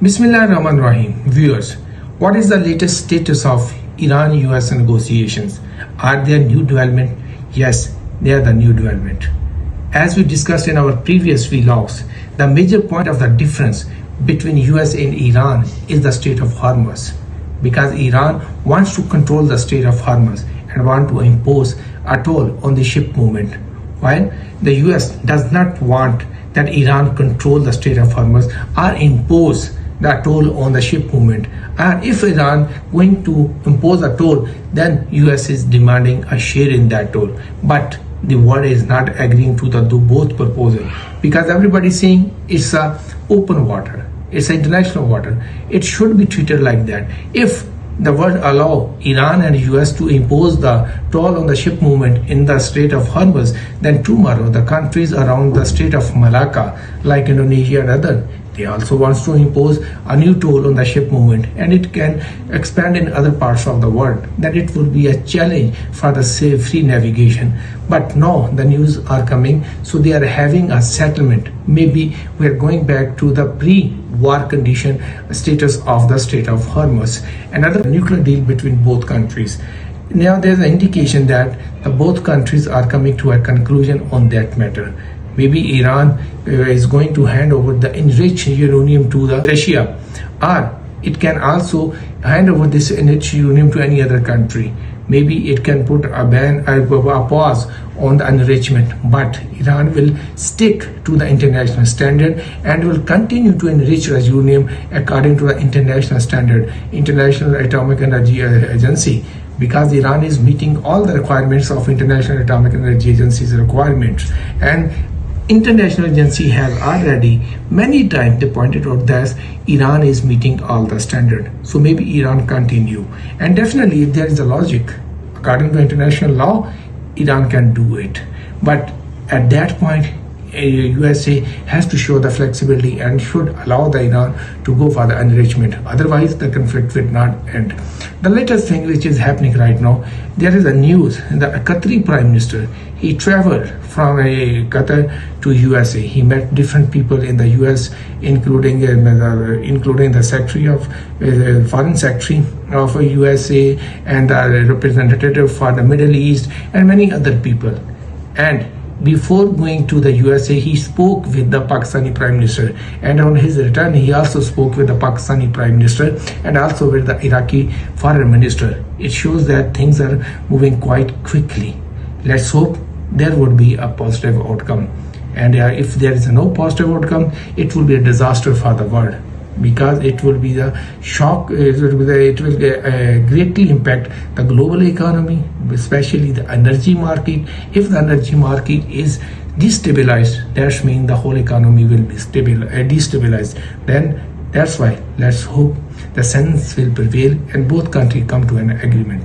Bismillah Rahman Rahim. Viewers, what is the latest status of Iran-US negotiations? Are there new development? Yes, they are the new development. As we discussed in our previous vlogs, the major point of the difference between US and Iran is the Strait of Hormuz, because Iran wants to control the Strait of Hormuz and want to impose a toll on the ship movement, while the US does not want that Iran control the Strait of Hormuz or impose the toll on the ship movement. And if Iran going to impose a toll, then US is demanding a share in that toll. But the world is not agreeing to the both proposal, because everybody is saying it's a open water, it's international water. It should be treated like that. If the world allow Iran and US to impose the toll on the ship movement in the Strait of Hormuz, then tomorrow the countries around the Strait of Malacca, like Indonesia and other, they also wants to impose a new toll on the ship movement, and it can expand in other parts of the world. Then it will be a challenge for the safe free navigation. But no, the news are coming, so they are having a settlement. Maybe we are going back to the pre-war condition status of the Strait of Hormuz. Another nuclear deal between both countries. Now there is an indication that both countries are coming to a conclusion on that matter. Maybe Iran is going to hand over the enriched uranium to the Russia, or it can also hand over this enriched uranium to any other country. Maybe it can put a ban, a pause on the enrichment, but Iran will stick to the international standard and will continue to enrich uranium according to the international standard, International Atomic Energy Agency, because Iran is meeting all the requirements of International Atomic Energy Agency's requirements. And International agency has already many times they pointed out that Iran is meeting all the standard. So maybe Iran continue. And definitely if there is a logic, according to international law, Iran can do it. But at that point, USA has to show the flexibility and should allow the Iran to go for the enrichment. Otherwise, the conflict will not end. The latest thing which is happening right now, there is a news. The Qatari Prime Minister, he traveled from Qatar to USA. He met different people in the US, including the Secretary of Foreign Secretary of USA and the representative for the Middle East and many other people. And before going to the USA, he spoke with the Pakistani Prime Minister, and on his return, he also spoke with the Pakistani Prime Minister and also with the Iraqi Foreign Minister. It shows that things are moving quite quickly. Let's hope there would be a positive outcome. And if there is no positive outcome, it will be a disaster for the world, because it will be the shock, it will greatly impact the global economy, especially the energy market. If the energy market is destabilized, that means the whole economy will be destabilized. Then that's why let's hope the sense will prevail and both countries come to an agreement.